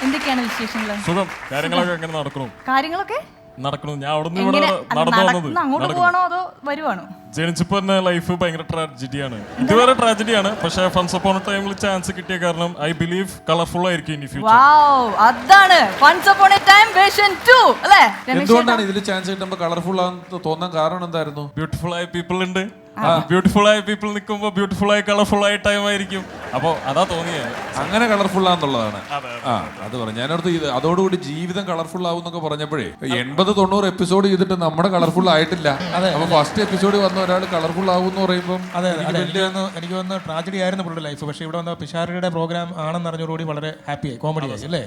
എന്തൊക്കെയാണ് വിശേഷങ്ങൾ? സുഖം. കാര്യങ്ങളൊക്കെ എങ്ങനെ കാര്യങ്ങളൊക്കെ നടക്കുന്നു. ഞാൻ അവിടെ നിന്ന് ഇവിടെ നടന്നു വന്നത്. അങ്ങോട്ട് പോവാണോ അതോ വരുവാണോ? ജനിച്ചപ്പോ തന്നെ ലൈഫ് ഭയങ്കര ട്രാജഡിയാണ്. ഇതുവരെ ട്രാജഡിയാണ്. പക്ഷേ ഫൺസ് അപ്പോൺ ടൈമിൽ ചാൻസ് കിട്ടിയ കാരണം ഐ ബിലീവ് കളർഫുൾ ആയിരിക്കും ഇനി ഫ്യൂച്ചർ. വാവ്, അതാണ് ഫൺസ് അപ്പോൺ എ ടൈം വേർഷൻ 2 അല്ലേ? എന്തുകൊണ്ടാണ് ഇതിൽ ചാൻസ് കിട്ടുമ്പോൾ കളർഫുൾ ആണെന്ന് തോന്നാൻ കാരണം എന്തായിരുന്നു? ബ്യൂട്ടിഫുൾ ആയ പീപ്പിൾ ഉണ്ട്. ബ്യൂട്ടിഫുൾ ആയ പീപ്പിൾ നിൽക്കുമ്പോൾ ബ്യൂട്ടിഫുൾ ആയി കളർഫുൾ ആയ ടൈം ആയിരിക്കും. അപ്പോൾ അതാ തോന്നിയത്. അങ്ങനെ കളർഫുൾ ആണെന്നുള്ളതാണ്. അത് പറഞ്ഞു. ഞാനടുത്ത് ഇത് അതോടുകൂടി ജീവിതം കളർഫുൾ ആവും എന്നൊക്കെ പറഞ്ഞപ്പോഴേ 80-90 എപ്പിസോഡ് ചെയ്തിട്ട് നമ്മുടെ കളർഫുൾ ആയിട്ടില്ല. അപ്പൊ ഫസ്റ്റ് എപ്പിസോഡ് വന്ന ഒരാൾ കളർഫുൾ ആവും എന്ന് പറയുമ്പോൾ എനിക്ക് വന്ന് ട്രാജഡി ആയിരുന്നു പുള്ളിയുടെ ലൈഫ്. പക്ഷെ ഇവിടെ വന്ന പിഷാരയുടെ പ്രോഗ്രാം ആണെന്ന് അറിഞ്ഞോടുകൂടി വളരെ ഹാപ്പിയായി, കോമഡി ആയി അല്ലേ?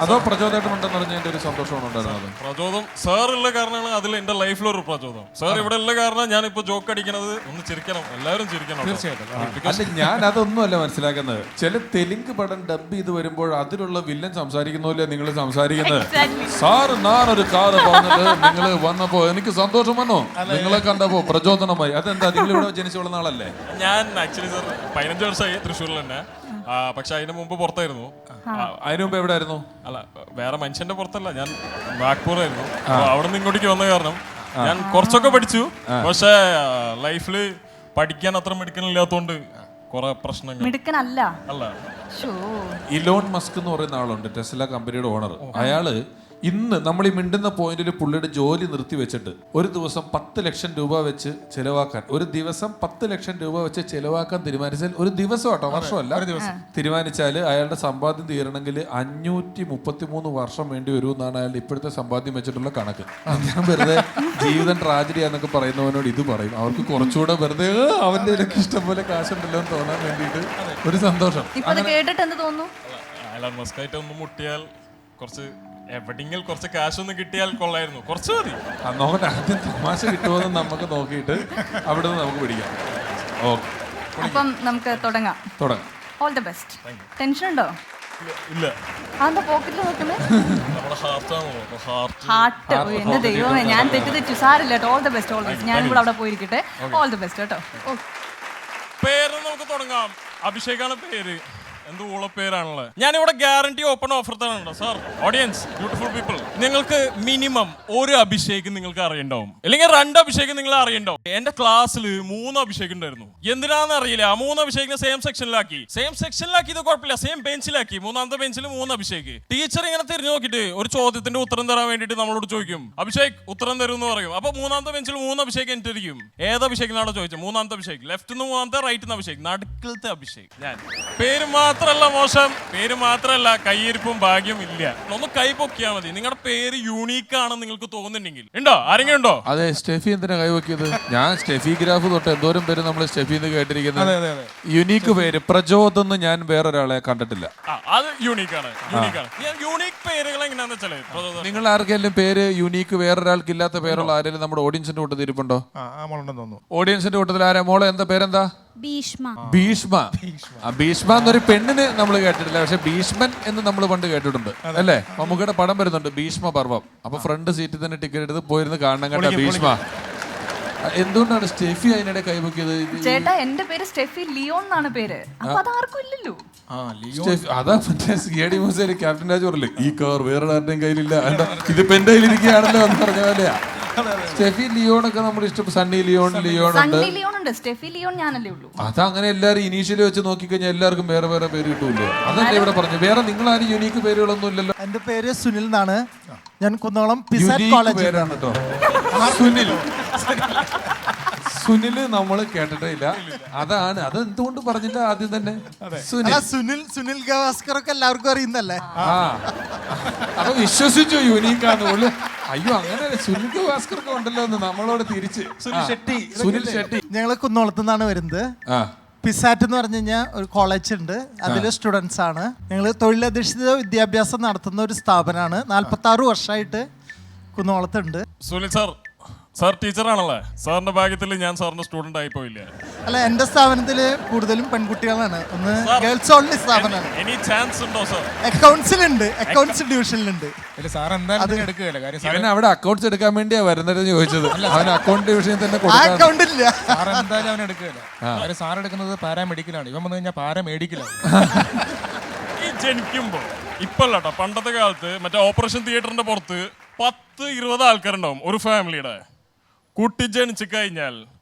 അതോ പ്രചോദനം ഉണ്ടെന്ന് പറഞ്ഞതിന്റെ ഒരു സന്തോഷമാണ് ഉണ്ടായിരുന്നത്? പ്രചോദം സാർ ഉള്ള കാരണമാണ് അതിൽ എന്റെ ലൈഫിലൊരു പ്രചോദനം. സാർ ഇവിടെ ഉള്ള കാരണം ഞാനിപ്പോ ജോക്ക് അടിക്കണത് ഒന്ന് ചിരിക്കണം, എല്ലാവരും ചിരിക്കണം. തീർച്ചയായിട്ടും. അല്ല, ഞാൻ അതൊന്നും അല്ല മനസ്സിലാക്കുന്നത്. ചില തെലുങ്ക് പടം ഡബ് ചെയ്ത് വരുമ്പോൾ അതിലുള്ള വില്ലൻ സംസാരിക്കുന്നല്ലേ നിങ്ങൾ സംസാരിക്കുന്നത്? സാർ ഞാനൊരു കാറ് പറഞ്ഞത് നിങ്ങൾ വന്നപ്പോ എനിക്ക് സന്തോഷം വന്നോ, നിങ്ങളെ കണ്ടപ്പോ പ്രചോദനമായി. അതെന്താ, നിങ്ങൾ ഇവിടെ ജനിച്ചു വളർന്ന ആളല്ലേ? ഞാൻ ആക്ച്വലി സാർ 15 വർഷമായി തൃശ്ശൂരിൽ തന്നെ. പക്ഷെ അതിന് മുമ്പ് പുറത്തായിരുന്നു. അതിനു മുമ്പ് എവിടെ ആയിരുന്നു? അല്ല, വേറെ മനുഷ്യന്റെ പുറത്തല്ല, ഞാൻ നാഗ്പൂറായിരുന്നു. അവിടെ നിന്ന് ഇങ്ങോട്ടേക്ക് വന്ന കാരണം ഞാൻ കുറച്ചൊക്കെ പഠിച്ചു. പക്ഷെ ലൈഫില് പഠിക്കാൻ അത്ര മിടുക്കനില്ലാത്തോണ്ട് കുറെ പ്രശ്നങ്ങൾ. മിടുക്കനല്ല അല്ല, ഇലോൺ മസ്ക് എന്ന് പറയുന്ന ആളുണ്ട്, ടെസ്ല കമ്പനിയുടെ ഓണർ. അയാള് ഇന്ന് നമ്മൾ ഈ മിണ്ടുന്ന പോയിന്റിൽ പുള്ളിയുടെ ജോലി നിർത്തി വെച്ചിട്ട് ഒരു ദിവസം 10 ലക്ഷം രൂപ വെച്ച് ചെലവാക്കാൻ, ഒരു ദിവസം 10 ലക്ഷം രൂപ വെച്ച് ചെലവാക്കാൻ തീരുമാനിച്ചാൽ, ഒരു ദിവസം കേട്ടോ, വർഷമല്ല, തീരുമാനിച്ചാൽ അയാളുടെ സമ്പാദ്യം തീരണമെങ്കിൽ 533 വർഷം വേണ്ടി വരും എന്നാണ് അയാളുടെ ഇപ്പോഴത്തെ സമ്പാദ്യം വെച്ചിട്ടുള്ള കണക്ക്. ഞാൻ വെറുതെ ജീവിതം ട്രാജഡിയാന്നൊക്കെ പറയുന്നവനോട് ഇത് പറയും. അവർക്ക് കുറച്ചുകൂടെ വെറുതെ അവന്റെ ഇഷ്ടം പോലെ കാശുണ്ടല്ലോ എന്ന് തോന്നാൻ വേണ്ടിയിട്ട് ഒരു സന്തോഷം. കേട്ടിട്ട് എന്ത് തോന്നുന്നു? എലൻ മസ്ക് ആയിട്ട് ഒന്ന് മുട്ടിയാൽ കുറച്ച് എവിടെയെങ്കിലും കുറച്ച് കാശൊന്നും കിട്ടിയാൽ കൊള്ളായിരുന്നു. കുറച്ച് മതി. നോക്കട്ടെ, ആദ്യം തമാശ കിട്ടുമെന്ന് നമുക്ക് നോക്കിയിട്ട് അവിടെ നിന്ന് നമുക്ക് പിടിക്കാം. ഓക്കെ, അപ്പം നമുക്ക് തുടങ്ങാം. All the best. ടെൻഷൻ ഉണ്ടോ? ഇല്ല. അതെന്താ പോക്കറ്റിൽ നോക്കുന്നത്? ഹാർട്ട്. എന്റെ ദൈവമേ, ഞാൻ തെറ്റിദ്ധരിച്ചു. സാരില്ല. All the best, all best. ഞാനും കൂടെ അവിടെ പോയിരിക്കട്ടെ. ഓൾ ദി ബെസ്റ്റ് കേട്ടോ. പേര് നമുക്ക് തുടങ്ങാം. അഭിഷേകാണ് പേര്. എന്ത് ഊളപ്പേരാണല്ലോ. ഞാനിവിടെ ഗ്യാരണ്ടി ഓപ്പൺ ഓഫർ തരാനുണ്ടോ സാർ? ഓഡിയൻസ്, ബ്യൂട്ടിഫുൾ പീപ്പിൾ, നിങ്ങൾക്ക് മിനിമം ഒരു അഭിഷേക് നിങ്ങൾക്ക് അറിയണ്ടാവും, അല്ലെങ്കിൽ 2 അഭിഷേക് നിങ്ങൾ അറിയണ്ടാവും. എന്റെ ക്ലാസ്സിൽ 3 അഭിഷേക് ഉണ്ടായിരുന്നു. എന്തിനാന്ന് അറിയില്ല. ആ 3 അഭിഷേകിനെ സെയിം സെക്ഷനിലാക്കി ഇത് കുഴപ്പമില്ല, സെയിം ബെഞ്ചിലാക്കി. 3ാമത്തെ ബെഞ്ചിൽ 3 അഭിഷേക്. ടീച്ചർ ഇങ്ങനെ തിരിഞ്ഞു നോക്കിയിട്ട് ഒരു ചോദ്യത്തിന്റെ ഉത്തരം തരാൻ വേണ്ടിയിട്ട് നമ്മളോട് ചോദിക്കും, അഭിഷേക് ഉത്തരം തരും എന്ന് പറയും. അപ്പൊ 3ാമത്തെ ബെഞ്ചിൽ 3 അഭിഷേക് എന്നിട്ടിരിക്കും. ഏത് അഭിഷേകിനാണോ ചോദിച്ചത്? 3ാമത്തെ അഭിഷേക്. ലെഫ്റ്റ് നിന്ന് 3ാമത്തെ, റൈറ്റ് നിന്ന് അഭിഷേക്, നടുക്കിലത്തെ അഭിഷേക്. ഞാൻ പേര് മാത്രല്ല മോശം, പേര് മാത്രല്ല കയ്യിരിപ്പും ഭാഗ്യം ഇല്ല. ഒന്ന് കൈ പൊക്കിയാൽ മതി. നിങ്ങളുടെ പേര് യൂണീക്ക് ആണെന്ന് നിങ്ങൾക്ക് തോന്നുന്നുണ്ടെങ്കിൽ. ഉണ്ടോ? ആരെങ്കിലും ഉണ്ടോ? അതെ, സ്റ്റെഫി എന്തിനാ കൈവക്കിയത്? ഞാൻ സ്റ്റെഫി ഗ്രാഫ് തൊട്ട് എന്തോരം പേര് നമ്മൾ സ്റ്റെഫി എന്ന് കേട്ടിരിക്കുന്നത്. യുണീക്ക് പേര് പ്രചോദനം ഞാൻ വേറൊരാളെ കണ്ടിട്ടില്ല. അത് യൂണീക്കാണ്. യൂണീക്ക് പേരുകൾ എങ്ങനെയാന്ന് വെച്ചാൽ, നിങ്ങൾ ആർക്കെങ്കിലും പേര് യൂണീക്ക് വേറൊരാൾക്ക് ഇല്ലാത്ത പേരുള്ള ആരെങ്കിലും നമ്മുടെ ഓഡിയൻസിന്റെ കൂട്ടത്തിൽ ഇരിപ്പുണ്ടോ? ഓഡിയൻസിന്റെ കൂട്ടത്തിൽ ആരാ? മോളെ എന്താ പേരെന്താ? ഭീഷ്മ. ഭീഷ്മ എന്നൊരു പെണ്ണിന് നമ്മൾ കേട്ടിട്ടില്ല, പക്ഷെ ഭീഷ്മൻ എന്ന് നമ്മൾ പണ്ട് കേട്ടിട്ടുണ്ട് അല്ലേ? മമ്മൂക്കയുടെ പടം വരുന്നുണ്ട്, ഭീഷ്മ പർവം. അപ്പൊ ഫ്രണ്ട് സീറ്റിൽ തന്നെ ടിക്കറ്റ് എടുത്ത് പോയിരുന്ന് കാണണം കേട്ടോ ഭീഷ്മ. എന്തുകൊണ്ടാണ് സ്റ്റെഫി അതിനിടെ കൈവക്കിയത്? ചേട്ടാ, എന്റെ പേര് സ്റ്റെഫി ലിയോൺ എന്നാണ് പേര്. അപ്പൊ അതാർക്കും ഇല്ലല്ലോ. അതാ മറ്റേ CID മൂസയിൽ ക്യാപ്റ്റൻ രാജ് പറയില്ലേ, ഈ കാർ വേറെ ആരുടെയും കയ്യിലില്ല, ഇതിപ്പോ എന്റെ കയ്യിലിരിക്കുകയാണല്ലോ എന്ന് പറഞ്ഞ പോലെയാ. സ്റ്റെഫി ലിയോൺ ഒക്കെ നമ്മൾ ഇഷ്ടം. സണ്ണി ലിയോൺ ഉണ്ട്, സ്റ്റെഫി ലിയോൺ ഞാനല്ലേ ഉള്ളൂ. അതങ്ങനെ എല്ലാരും ഇനീഷ്യലി വെച്ച് നോക്കിക്കഴിഞ്ഞാൽ എല്ലാവർക്കും വേറെ വേറെ പേര് കിട്ടൂല്ലേ? അതല്ലേ ഇവിടെ പറഞ്ഞു. വേറെ നിങ്ങൾ ആരും യുണീക്ക് പേരുകളൊന്നും ഇല്ലല്ലോ. എന്റെ പേര് സുനിൽ എന്നാണ്. ഞാൻ കുന്നോളം പേരാണ് കേട്ടോ. സുനിൽ നമ്മൾ കേട്ടിട്ടേ ഇല്ല. അതാണ്, അത് എന്തുകൊണ്ട് പറഞ്ഞില്ല ആദ്യം തന്നെ? സുനിൽ ഗവാസ്കർ ഒക്കെ എല്ലാവർക്കും അറിയുന്നല്ലേ? അപ്പൊ വിശ്വസിച്ചു യുണീക്കാന്ന്. അയ്യോ, അങ്ങനെ സുനിൽ ഗവാസ്കർ ഒക്കെ ഉണ്ടല്ലോ എന്ന് നമ്മളോട് തിരിച്ച്. സുനിൽ ഷെട്ടി. ഞങ്ങള് കുന്നോളത്ത് നിന്നാണ് വരുന്നത്. പിസാറ്റ് എന്ന് പറഞ്ഞു കഴിഞ്ഞാൽ ഒരു കോളേജ് ഉണ്ട്, അതിൽ സ്റ്റുഡൻസ് ആണ് ഞങ്ങൾ. തൊഴിലധിഷ്ഠിത വിദ്യാഭ്യാസം നടത്തുന്ന ഒരു സ്ഥാപനമാണ്. 46 വർഷമായിട്ട് കുന്നോളത്തുണ്ട്. സുനിൽ സാർ ടീച്ചറാണല്ലേ? സാറിന്റെ ഭാഗ്യത്തിൽ ഞാൻ സാറിന്റെ സ്റ്റുഡന്റ് ആയി പോയില്ല. അല്ല, എന്റെ സ്ഥാപനത്തില് കൂടുതലും പെൺകുട്ടികളാണ്. ഒന്ന് ഗേൾസ് ഓൺലി സ്ഥാപനമാണ്. എനി ചാൻസ് ഉണ്ടോ സാർ? അക്കൗണ്ട്സിലുണ്ട്, അക്കൗണ്ട്സ് ഡിവിഷനിലുണ്ട്. അവൻ അവിടെ അക്കൗണ്ട്സ് എടുക്കാൻ വേണ്ടിയാ വരുന്നത് ചോദിച്ചത്. അവൻ അക്കൗണ്ട് ഡിവിഷനിൽ തന്നെ അക്കൗണ്ട് ഇല്ല. എന്തായാലും അവൻ എടുക്കുകയില്ല. സാർ എടുക്കുന്നത് പാരാമെഡിക്കലാണ്. ഇവൻ വന്നു കഴിഞ്ഞാൽ പാരാമെഡിക്കലാണ്. ഈ ജനിക്കുമ്പോ ഇപ്പല്ല കേട്ടോ, പണ്ടത്തെ കാലത്ത് മറ്റേ ഓപ്പറേഷൻ തിയേറ്ററിന്റെ പുറത്ത് 10-20 ആൾക്കാരുണ്ടാവും ഒരു ഫാമിലിയുടെ. കുട്ടി ജനിച്ചു കഴിഞ്ഞാൽ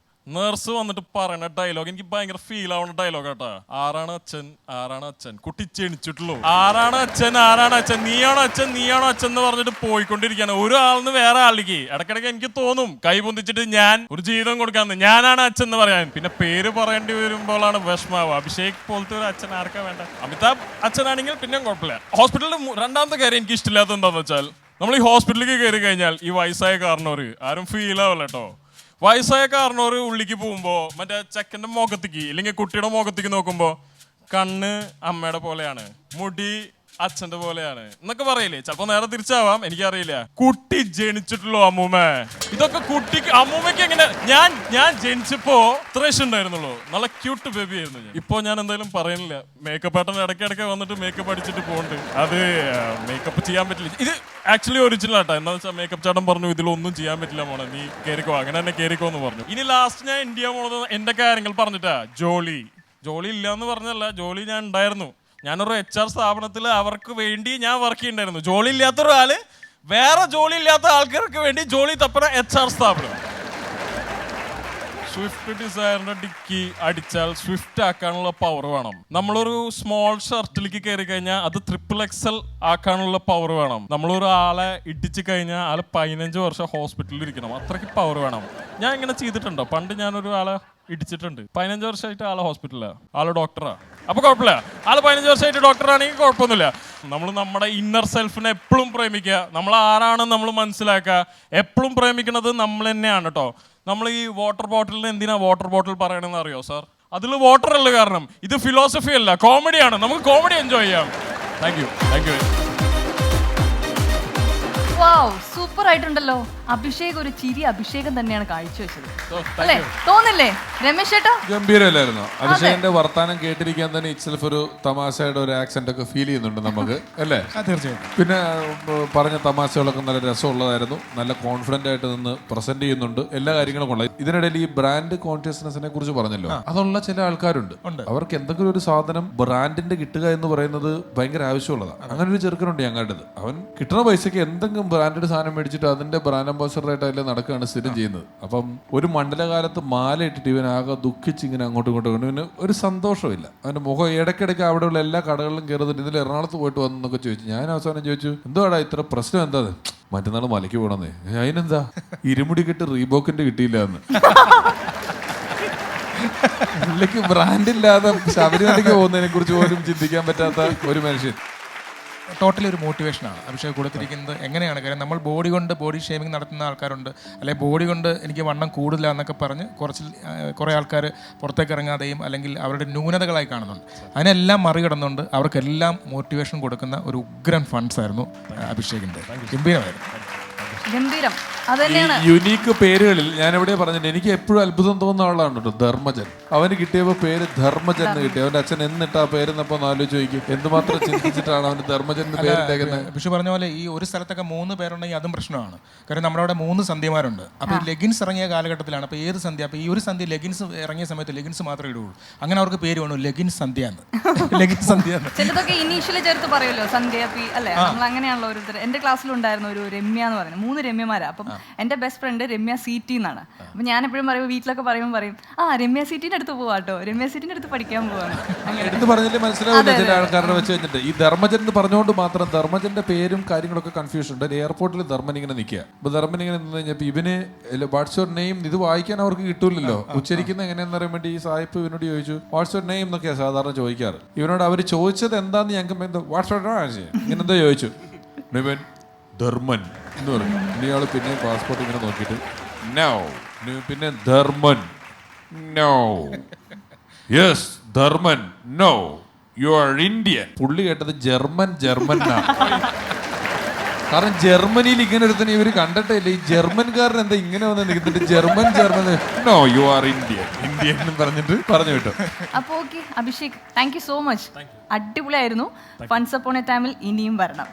നേഴ്സ് വന്നിട്ട് പറയുന്ന ഡയലോഗ് എനിക്ക് ഭയങ്കര ഫീൽ ആവുന്ന ഡയലോഗ് കേട്ടാ. ആരാണ് അച്ഛൻ, ആരാണ് അച്ഛൻ, കുട്ടി ജനിച്ചിട്ടുള്ളൂ, ആരാണ് അച്ഛൻ, ആരാണ് അച്ഛൻ, നീയാണോ അച്ഛൻ, നീയാണോ അച്ഛൻ എന്ന് പറഞ്ഞിട്ട് പോയിക്കൊണ്ടിരിക്കുകയാണ് ഒരാളിന്ന് വേറെ ആളിലേക്ക്. ഇടയ്ക്കിടയ്ക്ക് എനിക്ക് തോന്നും കൈ പൊന്തിച്ചിട്ട് ഞാൻ ഒരു ജീവിതം കൊടുക്കാന്ന്, ഞാനാണ് അച്ഛൻ എന്ന് പറയാൻ. പിന്നെ പേര് പറയേണ്ടി വരുമ്പോഴാണ് വിഷമാവുക. അഭിഷേക് പോലത്തെ ഒരു അച്ഛൻ ആർക്കാ വേണ്ട? അമിതാഭ് അച്ഛനാണെങ്കിൽ പിന്നെ കുഴപ്പമില്ല. ഹോസ്പിറ്റലിൽ രണ്ടാമത്തെ കാര്യം എനിക്ക് ഇഷ്ടമില്ലാത്ത എന്താന്ന് വെച്ചാൽ, നമ്മൾ ഈ ഹോസ്പിറ്റലിലേക്ക് കയറി കഴിഞ്ഞാൽ ഈ വയസ്സായ കാരണവര് ആരും ഫീൽ ആവില്ല കേട്ടോ. വയസ്സായ കാരണവര് ഉള്ളിലേക്ക് പോകുമ്പോ മറ്റേ ചെക്കൻ്റെ മുഖത്തേക്ക് ഇല്ലെങ്കിൽ കുട്ടിയുടെ മുഖത്തേക്ക് നോക്കുമ്പോ കണ്ണ് അമ്മയുടെ പോലെയാണ്, മുടി അച്ഛന്റെ പോലെയാണ് എന്നൊക്കെ പറയില്ലേ. ചിലപ്പോ നേരെ തിരിച്ചാവാം, എനിക്കറിയില്ല. കുട്ടി ജനിച്ചിട്ടുള്ളൂ അമ്മൂമ്മ. ഇതൊക്കെ കുട്ടിക്ക് അമ്മൂമ്മയ്ക്ക് എങ്ങനെ? ഞാൻ ജനിച്ചപ്പോ ഇത്രേഷ് ഉണ്ടായിരുന്നുള്ളൂ, നല്ല ക്യൂട്ട് ബേബി ആയിരുന്നു ഞാൻ. ഇപ്പൊ ഞാൻ എന്തായാലും പറയുന്നില്ല. മേക്കപ്പ് ആട്ടൻ ഇടയ്ക്കിടയ്ക്ക് വന്നിട്ട് മേക്കപ്പ് അടിച്ചിട്ട് പോകുന്നുണ്ട്. അത് മേക്കപ്പ് ചെയ്യാൻ പറ്റില്ല. ഇത് ആക്ച്വലി ഒറിജിനൽ ആട്ടാ. എന്താ വെച്ചാൽ മേക്കപ്പ് ചേട്ടൻ പറഞ്ഞു ഇതിലൊന്നും ചെയ്യാൻ പറ്റില്ല മോളെ, നീ കേറിക്കോ, അങ്ങനെ തന്നെ കേറിക്കോ എന്ന് പറഞ്ഞു. ഇനി ലാസ്റ്റ് ഞാൻ ഇന്ത്യ പോണത് എന്റെ കാര്യങ്ങൾ പറഞ്ഞിട്ടാ. ജോലി ഇല്ല എന്ന് പറഞ്ഞല്ല, ജോലി ഞാൻ ഉണ്ടായിരുന്നു. ഞാനൊരു HR സ്ഥാപനത്തിൽ അവർക്ക് വേണ്ടി ഞാൻ വർക്ക് ചെയ്യുന്നുണ്ടായിരുന്നു. ജോലി ഇല്ലാത്ത ഒരാള് വേറെ ജോലി ഇല്ലാത്ത ആൾക്കാർക്ക് വേണ്ടി ജോലി തപ്പുന്ന HR സ്ഥാപനം. സ്വിഫ്റ്റ് ഡിസയറിന്റെ ഡിക്കി അടിച്ചാൽ സ്വിഫ്റ്റ് ആക്കാനുള്ള പവർ വേണം. നമ്മളൊരു സ്മോൾ ഷർട്ടിലേക്ക് കയറി കഴിഞ്ഞാൽ അത് XXL ആക്കാനുള്ള പവർ വേണം. നമ്മളൊരു ആളെ ഇടിച്ചു കഴിഞ്ഞാൽ ആള് 15 വർഷം ഹോസ്പിറ്റലിൽ ഇരിക്കണം, അത്രയ്ക്ക് പവർ വേണം. ഞാൻ ഇങ്ങനെ ചെയ്തിട്ടുണ്ടോ? പണ്ട് ഞാനൊരു ആളെ ഇടിച്ചിട്ടുണ്ട്. 15 വർഷമായിട്ട് ആളെ ഹോസ്പിറ്റലാണ്, ആള് ഡോക്ടറാ. അപ്പൊ കുഴപ്പമില്ല. ആള് 15 വർഷമായിട്ട് ഡോക്ടറാണെങ്കിൽ കുഴപ്പമൊന്നുമില്ല. നമ്മൾ നമ്മുടെ ഇന്നർ സെൽഫിനെ എപ്പോഴും പ്രേമിക്കുക. നമ്മൾ ആരാണെന്ന് നമ്മൾ മനസ്സിലാക്കുക. എപ്പോഴും പ്രേമിക്കുന്നത് നമ്മൾ തന്നെയാണ് കേട്ടോ. നമ്മൾ ഈ വാട്ടർ ബോട്ടിലിന് എന്തിനാ വാട്ടർ ബോട്ടിൽ പറയണമെന്ന് അറിയോ സാർ? അതിൽ വാട്ടർ അല്ല കാരണം, ഇത് ഫിലോസഫി അല്ല, കോമഡിയാണ്. നമുക്ക് കോമഡി എൻജോയ് ചെയ്യാം. Thank you. വാവ്, സൂപ്പർ ആയിട്ടുണ്ടല്ലോ. അഭിഷേക് ഒരു ചിരി അഭിഷേകം തന്നെയാണ് കാഴ്ചവെച്ചത് അല്ലേ? തോന്നില്ലേ രമേശ് ചേട്ടാ? ഗംഭീരല്ലായിരുന്നോ? അഭിഷേകിന്റെ വർത്താനം കേട്ടിരിക്കാൻ തന്നെ ഇറ്റ്സെൽഫ് ഒരു തമാശയുടെ ഒരു ആക്സെന്റ് ഒക്കെ ഫീൽ ചെയ്യുന്നുണ്ട് നമുക്ക്, അല്ലേ? തീർച്ചയായും. പിന്നെ പറഞ്ഞ തമാശകളൊക്കെ നല്ല രസമുള്ളതായിരുന്നു. നല്ല കോൺഫിഡന്റ് ആയിട്ട് നിന്ന് പ്രസന്റ് ചെയ്യുന്നുണ്ട്. എല്ലാ കാര്യങ്ങളും കൊള്ളാം. ഇതിനിടയിൽ ഈ ബ്രാൻഡ് കോൺഷ്യസ്നെസിനെ കുറിച്ച് പറഞ്ഞല്ലോ, അതുള്ള ചില ആൾക്കാരുണ്ട്. അവർക്ക് എന്തെങ്കിലും ഒരു സാധനം ബ്രാൻഡിന്റെ കിട്ടുക എന്ന് പറയുന്നത് ഭയങ്കര ആവശ്യമുള്ളതാണ്. അങ്ങനെ ഒരു ചെറുക്കനുണ്ട് ഞാൻ കണ്ടത്. അവൻ കിട്ടുന്ന പൈസക്ക് എന്തെങ്കിലും ബ്രാൻഡഡ് സാധനം മേടിച്ചിട്ട് അതിന്റെ ബ്രാൻഡ് അംബാസഡറായിട്ട് അതിൽ നടക്കുകയാണ് സ്ഥിരം ചെയ്യുന്നത്. അപ്പം ഒരു മണ്ഡലകാലത്ത് മാല ഇട്ടിട്ട് ഇവൻ ആകെ ദുഃഖിച്ച് ഇങ്ങനെ അങ്ങോട്ടും ഇങ്ങോട്ടും കൊണ്ട് ഇവന് ഒരു സന്തോഷമില്ല. അവന്റെ മുഖം ഇടയ്ക്കിടയ്ക്ക് അവിടെയുള്ള എല്ലാ കടകളിലും കയറുന്നുണ്ട്. ഇതിൽ എറണാകുളത്ത് പോയിട്ട് വന്നൊക്കെ ചോദിച്ചു. ഞാൻ അവസാനം ചോദിച്ചു, എന്തുവാടാ ഇത്ര പ്രശ്നം? എന്താ? മറ്റന്നാൾ മലയ്ക്ക് പോകണമെന്നേ. അതിനെന്താ, ഇരുമുടി കെട്ട് റീബോക്കിന്റെ കിട്ടിയില്ല എന്ന്. പുള്ളിക്ക് ബ്രാൻഡില്ലാതെ ശബരിമലയ്ക്ക് പോകുന്നതിനെ കുറിച്ച് പോലും ചിന്തിക്കാൻ പറ്റാത്ത ഒരു മനുഷ്യൻ. ടോട്ടലി ഒരു മോട്ടിവേഷനാണ് അഭിഷേക് കൊടുത്തിരിക്കുന്നത്. എങ്ങനെയാണ് കാര്യം, നമ്മൾ ബോഡി കൊണ്ട് ബോഡി ഷേമിങ് നടത്തുന്ന ആൾക്കാരുണ്ട്, അല്ലെങ്കിൽ ബോഡി കൊണ്ട് എനിക്ക് വണ്ണം കൂടുതല എന്നൊക്കെ പറഞ്ഞ് കുറേ ആൾക്കാർ പുറത്തേക്ക് ഇറങ്ങാതെയും അല്ലെങ്കിൽ അവരുടെ ന്യൂനതകളായി കാണുന്നുണ്ട്. അതിനെല്ലാം മറികടന്നുകൊണ്ട് അവർക്കെല്ലാം മോട്ടിവേഷൻ കൊടുക്കുന്ന ഒരു ഉഗ്രൻ ഫണ്ട്സ് ആയിരുന്നു അഭിഷേകിൻ്റെ. ഗംഭീരം. അതന്നെയാണ് യുണീക്ക് പേരുകളിൽ ഞാൻ എവിടെ പറഞ്ഞിട്ട് എനിക്ക് എപ്പോഴും അത്ഭുതം തോന്നുന്ന ആളാണ് കേട്ടോ ധർമ്മജൻ. അവന് കിട്ടിയപ്പോ പേര് ധർമ്മജൻ എന്ന് കിട്ടി. അവന്റെ അച്ഛൻ എന്നിട്ട് ആ പേരെന്നപ്പോ ആലോചിച്ച് ചോദിക്കും എന്തുമാത്രം ചിന്തിച്ചിട്ടാണ് അവന് ധർമ്മജൻ പേരിട്ടേക്കുന്നത്. വിഷു പറഞ്ഞ പോലെ ഈ ഒരു സ്ഥലത്തൊക്കെ 3 പേരുണ്ടെങ്കിൽ അതും പ്രശ്നമാണ്. കാരണം നമ്മുടെ അവിടെ 3 സന്ധ്യമാരുണ്ട്. അപ്പോൾ ഈ ലെഗിൻസ് ഇറങ്ങിയ കാലഘട്ടത്തിലാണ്. അപ്പോൾ ഏത് സന്ധ്യ, അപ്പോൾ ഈ ഒരു സന്ധ്യ ലെഗിൻസ് ഇറങ്ങിയ സമയത്ത് ലെഗിൻസ് മാത്രമേ ഇടുള്ളൂ. അങ്ങനെ അവർക്ക് പേര് വേണു ലെഗിൻസ് സന്ധ്യ എന്ന്. ലെഗിൻസ് സന്ധ്യ എന്ന് ചിലതൊക്കെ ഇനീഷ്യലി ചേർത്ത് പറയുമല്ലോ, സന്ധ്യ പി അല്ലേ? നമ്മൾ അങ്ങനെയാണല്ലോ. ഓരോരുത്തർ എൻ്റെ ക്ലാസ്സിലുണ്ടായിരുന്നു ഒരു രമ്യ എന്ന് പറയുന്നത്. 3 രമ്യമാരാ. അപ്പം എൻ്റെ ബെസ്റ്റ് ഫ്രണ്ട് രമ്യ CT എന്നാണ്. അപ്പം ഞാൻ എപ്പോഴും പറയും, വീട്ടിലൊക്കെ പറയുമ്പോൾ പറയും, രമ്യ CTന്റെ അടുത്ത് പോവാട്ടോ, രമ്യ CTന്റെ അടുത്ത് പഠിക്കാൻ പോവാണ്. എടുത്ത് പറഞ്ഞിട്ട് മനസ്സിലാവില്ല ചില ആൾക്കാരുടെ വെച്ച് കഴിഞ്ഞിട്ട്. ഈ ധർമ്മജൻ എന്ന് പറഞ്ഞുകൊണ്ട് മാത്രം ധർമ്മജന്റെ പേരും കാര്യങ്ങളൊക്കെ കൺഫ്യൂഷൻ ഉണ്ട്. എയർപോർട്ടിൽ ധർമ്മൻ ഇങ്ങനെ നിൽക്കുക. അപ്പൊ ധർമ്മൻ ഇങ്ങനെ നിന്ന് കഴിഞ്ഞപ്പോൾ ഇവന് വാട്സ് യുവർ നെയിം ഇത് വായിക്കാൻ അവർക്ക് കിട്ടൂലല്ലോ, ഉച്ചരിക്കുന്ന എങ്ങനെയാണെന്ന് അറിയാൻ വേണ്ടി ഈ സായിപ്പ് ഇവനോട് ചോദിച്ചു വാട്സ് യുവർ നെയിം എന്നൊക്കെയാണ് സാധാരണ ചോദിക്കാറ്. ഇവനോട് അവർ ചോദിച്ചത് എന്താന്ന് ഞങ്ങൾക്ക് വാട്സ് ഇങ്ങനെന്തോ ചോദിച്ചു. ധർമ്മൻ എന്ന് പറഞ്ഞു. ഇയാൾ പിന്നെ പാസ്പോർട്ട് ഇങ്ങനെ നോക്കിയിട്ട് നോ, പിന്നെ Dharman no, yes Dharman no, you are Indian. പുള്ളി കേട്ടത് ജർമ്മൻ. കാരണം ജർമ്മനിയിൽ ഇങ്ങനെ ഒരുത്തന്നെ ഇവര് കണ്ടിട്ടേ ഇല്ല. ഈ ജർമ്മൻകാരൻ എന്താ ഇങ്ങനെ വന്ന് നിൽക്കുന്നുണ്ട്? German no you are Indian Indian എന്ന് പറഞ്ഞിട്ട് പറഞ്ഞു വിട്ടു. അപ്പൊ okay Abhishek, thank you so much. അടിപൊളിയായിരുന്നു. ഫൺസ് അപ്പോൺ എ ടൈമിൽ ഇനിയും വരണം.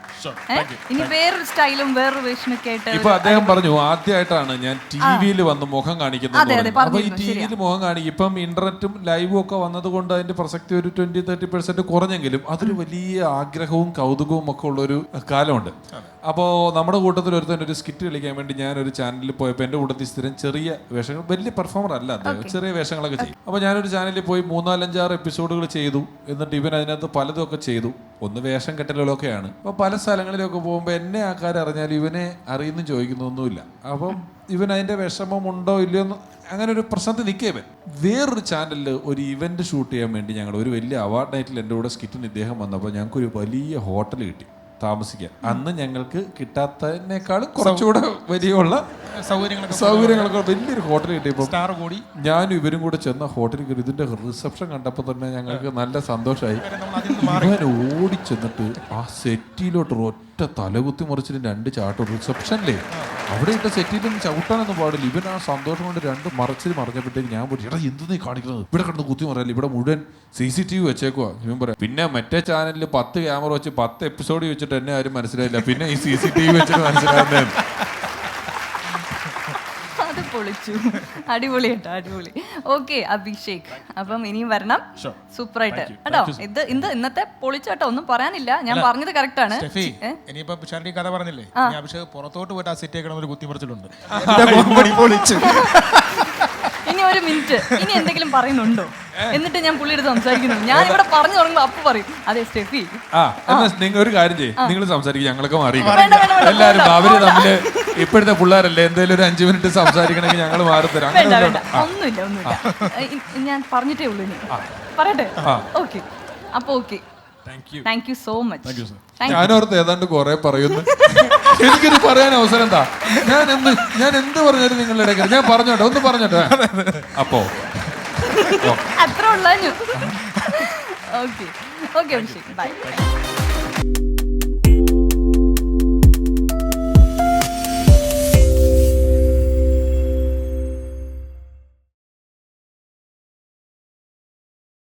ഇനി വേറൊരു സ്റ്റൈലും വേറൊരു വേഷനൊക്കെ ആയിട്ട്. ഇപ്പൊ അദ്ദേഹം പറഞ്ഞു ആദ്യമായിട്ടാണ് ഞാൻ ടിവിയിൽ വന്ന് മുഖം കാണിക്കുന്നത്. അപ്പൊ ഈ ടിവിയിൽ മുഖം കാണിക്കും. ഇപ്പം ഇന്റർനെറ്റും ലൈവും ഒക്കെ വന്നത് കൊണ്ട് അതിന്റെ പ്രസക്തി ഒരു 20-30% കുറഞ്ഞെങ്കിലും അതൊരു വലിയ ആഗ്രഹവും കൗതുകവും ഒക്കെ ഉള്ള ഒരു കാലമുണ്ട്. അപ്പോൾ നമ്മുടെ കൂട്ടത്തിൽ ഒരു സ്കിറ്റ് കളിക്കാൻ വേണ്ടി ഞാനൊരു ചാനലിൽ പോയപ്പോൾ എൻ്റെ കൂട്ടത്തിൽ സ്ഥിരം ചെറിയ വേഷങ്ങൾ, വലിയ പെർഫോമർ അല്ല അദ്ദേഹം, ചെറിയ വേഷങ്ങളൊക്കെ ചെയ്യും. അപ്പോൾ ഞാനൊരു ചാനലിൽ പോയി 3-4-5-6 എപ്പിസോഡുകൾ ചെയ്തു. എന്നിട്ട് ഇവൻ അതിനകത്ത് പലതും ഒക്കെ ചെയ്തു. ഒന്ന് വേഷം കെട്ടലുകളൊക്കെയാണ്. അപ്പോൾ പല സ്ഥലങ്ങളിലൊക്കെ പോകുമ്പോൾ എന്നെ ആൾക്കാർ അറിഞ്ഞാൽ ഇവനെ അറിയുന്നു ചോദിക്കുന്നൊന്നുമില്ല. അപ്പം ഇവൻ അതിൻ്റെ വിഷമമുണ്ടോ ഇല്ലയോ എന്ന് അങ്ങനെ ഒരു പ്രശ്നത്തിൽ നിൽക്കുകയവൻ. വേറൊരു ചാനലിൽ ഒരു ഇവന്റ് ഷൂട്ട് ചെയ്യാൻ വേണ്ടി ഞങ്ങൾ ഒരു വലിയ അവാർഡ് നൈറ്റിൽ എൻ്റെ കൂടെ സ്കിറ്റിന് ഇദ്ദേഹം വന്നപ്പോൾ ഞങ്ങൾക്കൊരു വലിയ ഹോട്ടൽ കിട്ടി താമസിക്കാൻ. അന്ന് ഞങ്ങൾക്ക് കിട്ടാത്തതിനേക്കാളും കുറച്ചുകൂടെ വലിയുള്ള സൗകര്യങ്ങളൊക്കെ വലിയൊരു ഹോട്ടൽ കിട്ടിയപ്പോൾ ഞാനും ഇവരും കൂടെ ചെന്ന ഹോട്ടലിൽ കയറി. ഇതിന്റെ റിസപ്ഷൻ കണ്ടപ്പോൾ തന്നെ ഞങ്ങൾക്ക് നല്ല സന്തോഷമായി. ഇവൻ ഓടിച്ചെന്നിട്ട് ആ സെറ്റിയിലോട്ട് ഒറ്റ തലകുത്തി മറിച്ചിട്ട് 2 ചാട്ടം റിസപ്ഷനിലേ. അവിടെ ഇട്ട സെറ്റിലും ചവിട്ടാനൊന്നും പാടില്ല. ഇവൻ ആ സന്തോഷം കൊണ്ട് 2 മറിഞ്ഞപ്പോഴത്തേക്ക് ഞാൻ പോയി, എടാ എന്ത് നീ കാണിക്കുന്നത്? ഇവിടെ കിടന്ന് കുത്തി മറിയല്ല, ഇവിടെ മുഴുവൻ CCTV വെച്ചേക്കുവാ. ഇവൻ പറയാം. പിന്നെ മറ്റേ ചാനലിൽ 10 ക്യാമറ വെച്ച് 10 എപ്പിസോഡ് വെച്ചിട്ട് എന്നെ ആരും മനസ്സിലായില്ല. പിന്നെ ഈ CCTV വെച്ചിട്ട് മനസ്സിലാകുന്നേ. അത് പൊളിച്ചു. അടിപൊളി കേട്ടോ, അടിപൊളി. ഓക്കെ അഭിഷേക്, അപ്പം ഇനിയും വരണം. സൂപ്പറായിട്ട് കേട്ടോ. ഇന്നത്തെ പൊളിച്ചു കേട്ടോ, ഒന്നും പറയാനില്ല. ഞാൻ പറഞ്ഞത് കറക്റ്റ് ആണ്. ഇനിയിപ്പോ പിഷാരടി കഥ പറഞ്ഞില്ലേ, അഭിഷേക് പുറത്തോട്ട് പോയിട്ട് ആ സെറ്റ് കിടന്ന ഒരു കുത്തിമറിച്ചിട്ടുണ്ട്. ഇനി ഒരു മിനിറ്റ്, ഇനി എന്തെങ്കിലും പറയുന്നുണ്ടോ? എന്നിട്ട് ഞാൻ പുള്ളിയുടെ സംസാരിക്കുന്നു. ഞാൻ ഇവിടെ പറഞ്ഞു തുടങ്ങുമ്പോ അപ്പൊ പറയും അതെ സ്റ്റെഫി. നിങ്ങൾ ഒരു കാര്യം ചെയ്യും, നിങ്ങൾ സംസാരിക്കും, ഞങ്ങളൊക്കെ മാറി എല്ലാരും. അവര് തമ്മില് ഇപ്പോഴത്തെ പിള്ളേരല്ലേ, എന്തായാലും ഒരു 5 മിനിറ്റ് സംസാരിക്കണമെങ്കിൽ ഞങ്ങൾ മാറിത്തരാം. ഒന്നുമില്ല. ഞാൻ പറഞ്ഞിട്ടേ ഉള്ളൂ. ഇനി പറയട്ടെ? ഓക്കെ, അപ്പൊ okay. Thank you so much. ഞാനോർത്ത് ഏതാണ്ട് കുറെ പറയുന്നു. എനിക്കിത് പറയാൻ അവസരം എന്താ? ഞാൻ എന്ത് പറഞ്ഞാലും നിങ്ങളുടെ ഇടയ്ക്ക് ഞാൻ പറഞ്ഞോട്ടെ, ഒന്ന് പറഞ്ഞോട്ടെ. അപ്പോ അത്ര ഉള്ളു. Okay okay Abhishek, by.